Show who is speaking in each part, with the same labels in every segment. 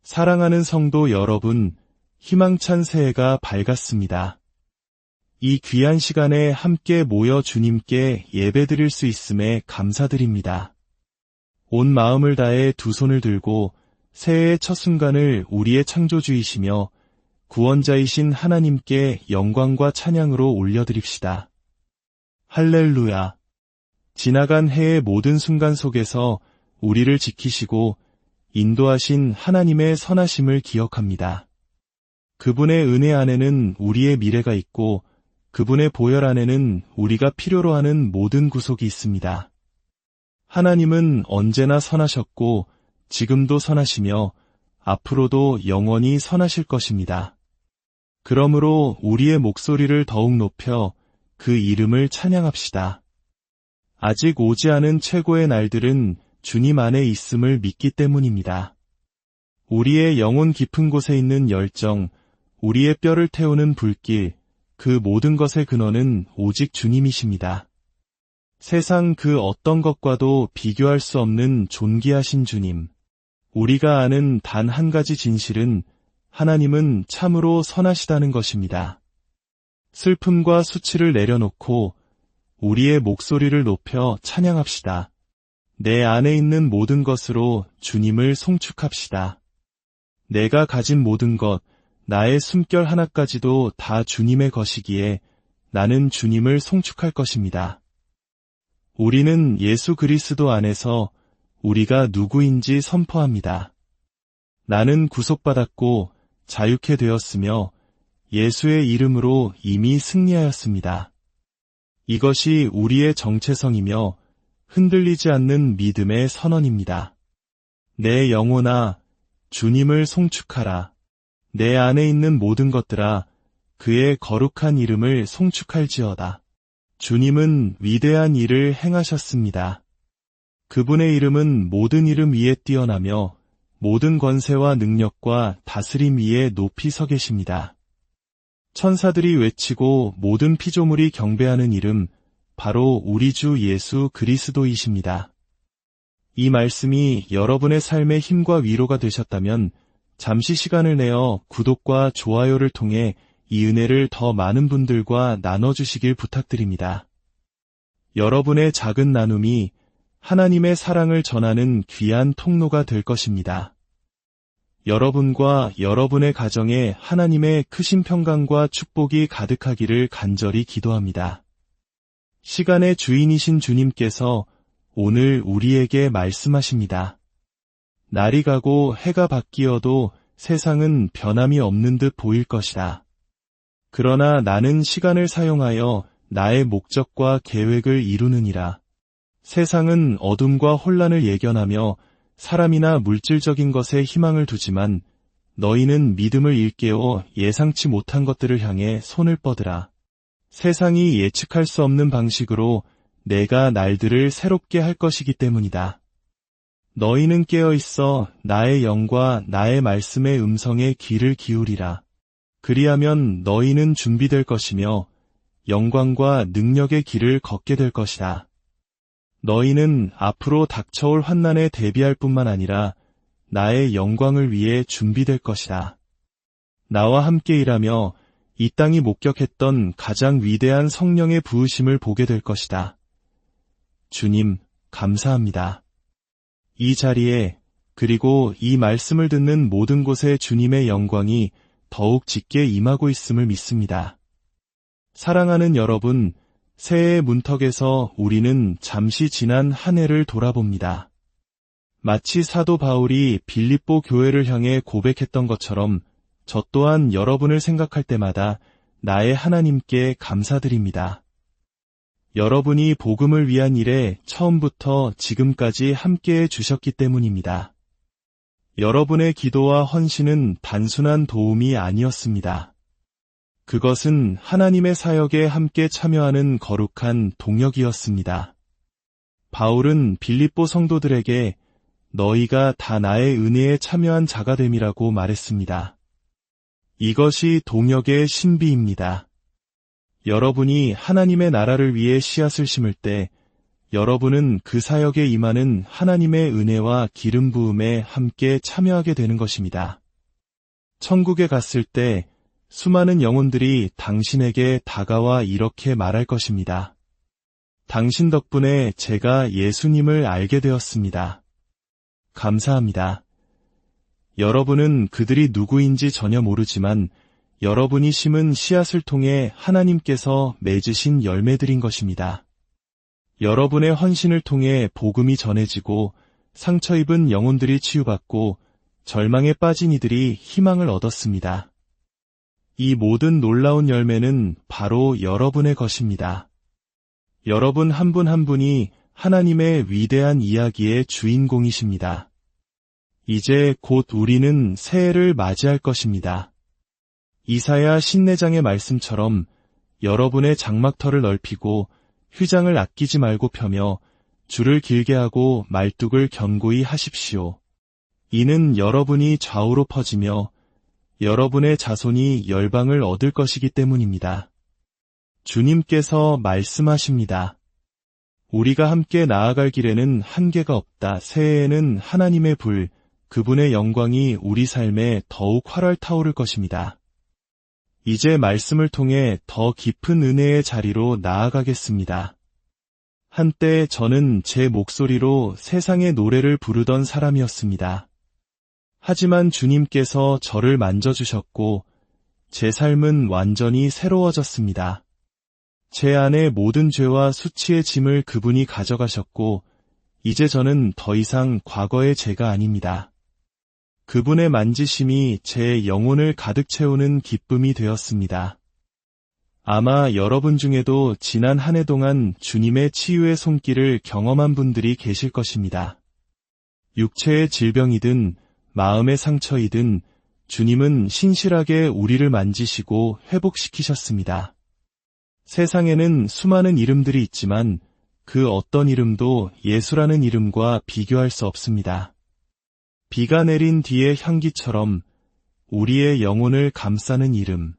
Speaker 1: 사랑하는 성도 여러분, 희망찬 새해가 밝았습니다. 이 귀한 시간에 함께 모여 주님께 예배드릴 수 있음에 감사드립니다. 온 마음을 다해 두 손을 들고 새해의 첫 순간을 우리의 창조주이시며 구원자이신 하나님께 영광과 찬양으로 올려드립시다. 할렐루야. 지나간 해의 모든 순간 속에서 우리를 지키시고 인도하신 하나님의 선하심을 기억합니다. 그분의 은혜 안에는 우리의 미래가 있고 그분의 보혈 안에는 우리가 필요로 하는 모든 구속이 있습니다. 하나님은 언제나 선하셨고 지금도 선하시며 앞으로도 영원히 선하실 것입니다. 그러므로 우리의 목소리를 더욱 높여 그 이름을 찬양합시다. 아직 오지 않은 최고의 날들은 주님 안에 있음을 믿기 때문입니다. 우리의 영혼 깊은 곳에 있는 열정, 우리의 뼈를 태우는 불길, 그 모든 것의 근원은 오직 주님이십니다. 세상 그 어떤 것과도 비교할 수 없는 존귀하신 주님. 우리가 아는 단 한 가지 진실은 하나님은 참으로 선하시다는 것입니다. 슬픔과 수치를 내려놓고 우리의 목소리를 높여 찬양합시다. 내 안에 있는 모든 것으로 주님을 송축합시다. 내가 가진 모든 것, 나의 숨결 하나까지도 다 주님의 것이기에 나는 주님을 송축할 것입니다. 우리는 예수 그리스도 안에서 우리가 누구인지 선포합니다. 나는 구속받았고 자유케 되었으며 예수의 이름으로 이미 승리하였습니다. 이것이 우리의 정체성이며 흔들리지 않는 믿음의 선언입니다. 내 영혼아, 주님을 송축하라. 내 안에 있는 모든 것들아, 그의 거룩한 이름을 송축할지어다. 주님은 위대한 일을 행하셨습니다. 그분의 이름은 모든 이름 위에 뛰어나며 모든 권세와 능력과 다스림 위에 높이 서 계십니다. 천사들이 외치고 모든 피조물이 경배하는 이름, 바로 우리 주 예수 그리스도이십니다. 이 말씀이 여러분의 삶의 힘과 위로가 되셨다면 잠시 시간을 내어 구독과 좋아요를 통해 이 은혜를 더 많은 분들과 나눠주시길 부탁드립니다. 여러분의 작은 나눔이 하나님의 사랑을 전하는 귀한 통로가 될 것입니다. 여러분과 여러분의 가정에 하나님의 크신 평강과 축복이 가득하기를 간절히 기도합니다. 시간의 주인이신 주님께서 오늘 우리에게 말씀하십니다. 날이 가고 해가 바뀌어도 세상은 변함이 없는 듯 보일 것이다. 그러나 나는 시간을 사용하여 나의 목적과 계획을 이루느니라. 세상은 어둠과 혼란을 예견하며 사람이나 물질적인 것에 희망을 두지만 너희는 믿음을 일깨워 예상치 못한 것들을 향해 손을 뻗으라. 세상이 예측할 수 없는 방식으로 내가 날들을 새롭게 할 것이기 때문이다. 너희는 깨어 있어 나의 영과 나의 말씀의 음성에 귀를 기울이라. 그리하면 너희는 준비될 것이며 영광과 능력의 길을 걷게 될 것이다. 너희는 앞으로 닥쳐올 환난에 대비할 뿐만 아니라 나의 영광을 위해 준비될 것이다. 나와 함께 일하며 이 땅이 목격했던 가장 위대한 성령의 부으심을 보게 될 것이다. 주님, 감사합니다. 이 자리에 그리고 이 말씀을 듣는 모든 곳에 주님의 영광이 더욱 짙게 임하고 있음을 믿습니다. 사랑하는 여러분, 새해의 문턱에서 우리는 잠시 지난 한 해를 돌아봅니다. 마치 사도 바울이 빌립보 교회를 향해 고백했던 것처럼 저 또한 여러분을 생각할 때마다 나의 하나님께 감사드립니다. 여러분이 복음을 위한 일에 처음부터 지금까지 함께해 주셨기 때문입니다. 여러분의 기도와 헌신은 단순한 도움이 아니었습니다. 그것은 하나님의 사역에 함께 참여하는 거룩한 동역이었습니다. 바울은 빌립보 성도들에게 너희가 다 나의 은혜에 참여한 자가 됨이라고 말했습니다. 이것이 동역의 신비입니다. 여러분이 하나님의 나라를 위해 씨앗을 심을 때 여러분은 그 사역에 임하는 하나님의 은혜와 기름 부음에 함께 참여하게 되는 것입니다. 천국에 갔을 때 수많은 영혼들이 당신에게 다가와 이렇게 말할 것입니다. 당신 덕분에 제가 예수님을 알게 되었습니다. 감사합니다. 여러분은 그들이 누구인지 전혀 모르지만 여러분이 심은 씨앗을 통해 하나님께서 맺으신 열매들인 것입니다. 여러분의 헌신을 통해 복음이 전해지고 상처 입은 영혼들이 치유받고 절망에 빠진 이들이 희망을 얻었습니다. 이 모든 놀라운 열매는 바로 여러분의 것입니다. 여러분 한 분 한 분이 하나님의 위대한 이야기의 주인공이십니다. 이제 곧 우리는 새해를 맞이할 것입니다. 이사야 신내장의 말씀처럼 여러분의 장막터를 넓히고 휘장을 아끼지 말고 펴며 줄을 길게 하고 말뚝을 견고히 하십시오. 이는 여러분이 좌우로 퍼지며 여러분의 자손이 열방을 얻을 것이기 때문입니다. 주님께서 말씀하십니다. 우리가 함께 나아갈 길에는 한계가 없다. 새해에는 하나님의 불, 그분의 영광이 우리 삶에 더욱 활활 타오를 것입니다. 이제 말씀을 통해 더 깊은 은혜의 자리로 나아가겠습니다. 한때 저는 제 목소리로 세상의 노래를 부르던 사람이었습니다. 하지만 주님께서 저를 만져주셨고 제 삶은 완전히 새로워졌습니다. 제 안의 모든 죄와 수치의 짐을 그분이 가져가셨고 이제 저는 더 이상 과거의 제가 아닙니다. 그분의 만지심이 제 영혼을 가득 채우는 기쁨이 되었습니다. 아마 여러분 중에도 지난 한 해 동안 주님의 치유의 손길을 경험한 분들이 계실 것입니다. 육체의 질병이든 마음의 상처이든 주님은 신실하게 우리를 만지시고 회복시키셨습니다. 세상에는 수많은 이름들이 있지만 그 어떤 이름도 예수라는 이름과 비교할 수 없습니다. 비가 내린 뒤의 향기처럼 우리의 영혼을 감싸는 이름.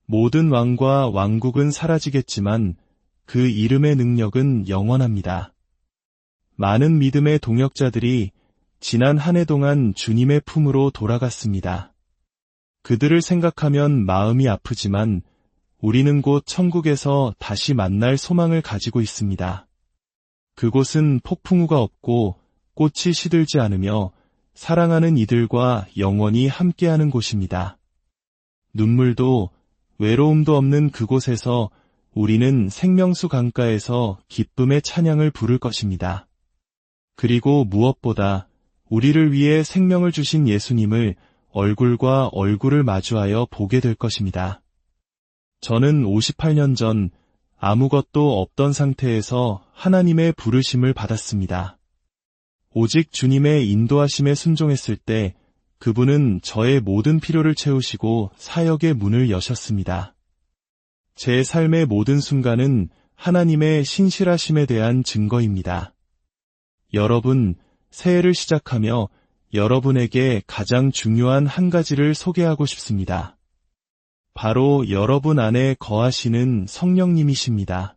Speaker 1: 모든 왕과 왕국은 사라지겠지만 그 이름의 능력은 영원합니다. 많은 믿음의 동역자들이 지난 한 해 동안 주님의 품으로 돌아갔습니다. 그들을 생각하면 마음이 아프지만 우리는 곧 천국에서 다시 만날 소망을 가지고 있습니다. 그곳은 폭풍우가 없고 꽃이 시들지 않으며 사랑하는 이들과 영원히 함께하는 곳입니다. 눈물도 외로움도 없는 그곳에서 우리는 생명수 강가에서 기쁨의 찬양을 부를 것입니다. 그리고 무엇보다 우리를 위해 생명을 주신 예수님을 얼굴과 얼굴을 마주하여 보게 될 것입니다. 저는 58년 전 아무것도 없던 상태에서 하나님의 부르심을 받았습니다. 오직 주님의 인도하심에 순종했을 때 그분은 저의 모든 필요를 채우시고 사역의 문을 여셨습니다. 제 삶의 모든 순간은 하나님의 신실하심에 대한 증거입니다. 여러분, 새해를 시작하며 여러분에게 가장 중요한 한 가지를 소개하고 싶습니다. 바로 여러분 안에 거하시는 성령님이십니다.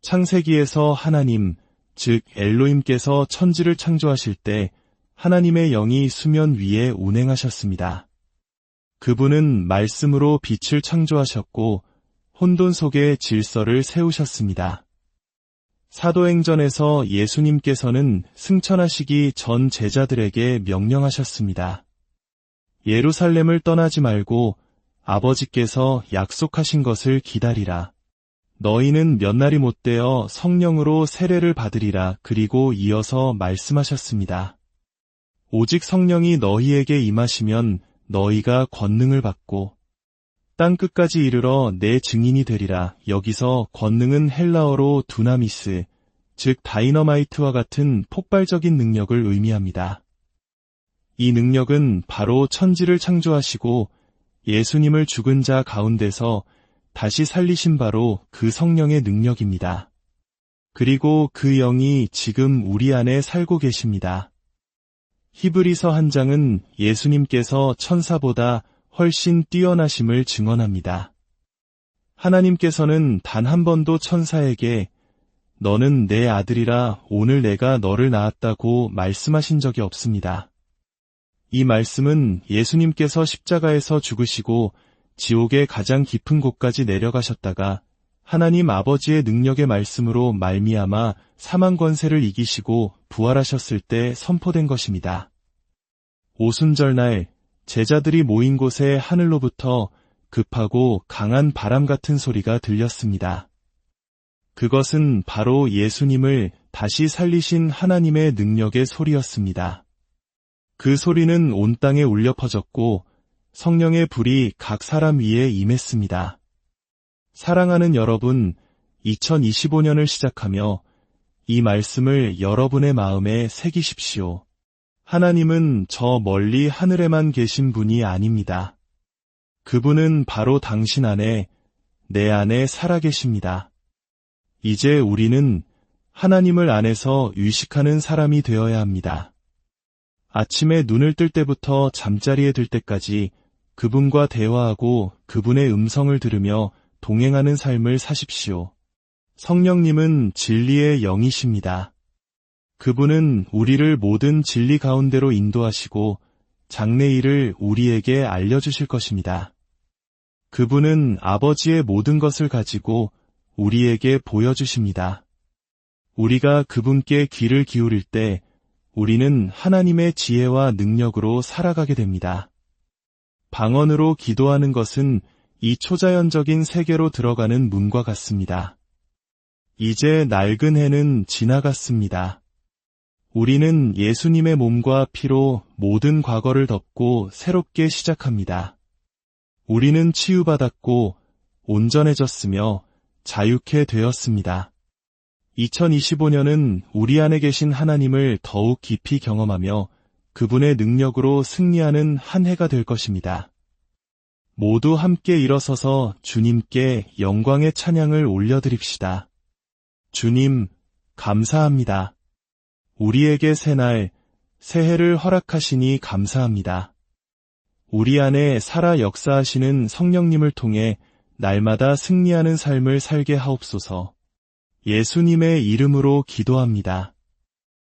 Speaker 1: 창세기에서 하나님, 즉 엘로힘께서 천지를 창조하실 때 하나님의 영이 수면 위에 운행하셨습니다. 그분은 말씀으로 빛을 창조하셨고 혼돈 속에 질서를 세우셨습니다. 사도행전에서 예수님께서는 승천하시기 전 제자들에게 명령하셨습니다. 예루살렘을 떠나지 말고 아버지께서 약속하신 것을 기다리라. 너희는 몇 날이 못되어 성령으로 세례를 받으리라. 그리고 이어서 말씀하셨습니다. 오직 성령이 너희에게 임하시면 너희가 권능을 받고 땅끝까지 이르러 내 증인이 되리라. 여기서 권능은 헬라어로 두나미스, 즉 다이너마이트와 같은 폭발적인 능력을 의미합니다. 이 능력은 바로 천지를 창조하시고 예수님을 죽은 자 가운데서 다시 살리신 바로 그 성령의 능력입니다. 그리고 그 영이 지금 우리 안에 살고 계십니다. 히브리서 1장은 예수님께서 천사보다 훨씬 뛰어나심을 증언합니다. 하나님께서는 단 한 번도 천사에게 너는 내 아들이라 오늘 내가 너를 낳았다고 말씀하신 적이 없습니다. 이 말씀은 예수님께서 십자가에서 죽으시고 지옥의 가장 깊은 곳까지 내려가셨다가 하나님 아버지의 능력의 말씀으로 말미암아 사망 권세를 이기시고 부활하셨을 때 선포된 것입니다. 오순절날 제자들이 모인 곳에 하늘로부터 급하고 강한 바람 같은 소리가 들렸습니다. 그것은 바로 예수님을 다시 살리신 하나님의 능력의 소리였습니다. 그 소리는 온 땅에 울려 퍼졌고 성령의 불이 각 사람 위에 임했습니다. 사랑하는 여러분, 2025년을 시작하며 이 말씀을 여러분의 마음에 새기십시오. 하나님은 저 멀리 하늘에만 계신 분이 아닙니다. 그분은 바로 당신 안에, 내 안에 살아계십니다. 이제 우리는 하나님을 안에서 의식하는 사람이 되어야 합니다. 아침에 눈을 뜰 때부터 잠자리에 들 때까지 그분과 대화하고 그분의 음성을 들으며 동행하는 삶을 사십시오. 성령님은 진리의 영이십니다. 그분은 우리를 모든 진리 가운데로 인도하시고 장래일을 우리에게 알려주실 것입니다. 그분은 아버지의 모든 것을 가지고 우리에게 보여주십니다. 우리가 그분께 귀를 기울일 때 우리는 하나님의 지혜와 능력으로 살아가게 됩니다. 방언으로 기도하는 것은 이 초자연적인 세계로 들어가는 문과 같습니다. 이제 낡은 해는 지나갔습니다. 우리는 예수님의 몸과 피로 모든 과거를 덮고 새롭게 시작합니다. 우리는 치유받았고 온전해졌으며 자유케 되었습니다. 2025년은 우리 안에 계신 하나님을 더욱 깊이 경험하며 그분의 능력으로 승리하는 한 해가 될 것입니다. 모두 함께 일어서서 주님께 영광의 찬양을 올려드립시다. 주님, 감사합니다. 우리에게 새날, 새해를 허락하시니 감사합니다. 우리 안에 살아 역사하시는 성령님을 통해 날마다 승리하는 삶을 살게 하옵소서. 예수님의 이름으로 기도합니다.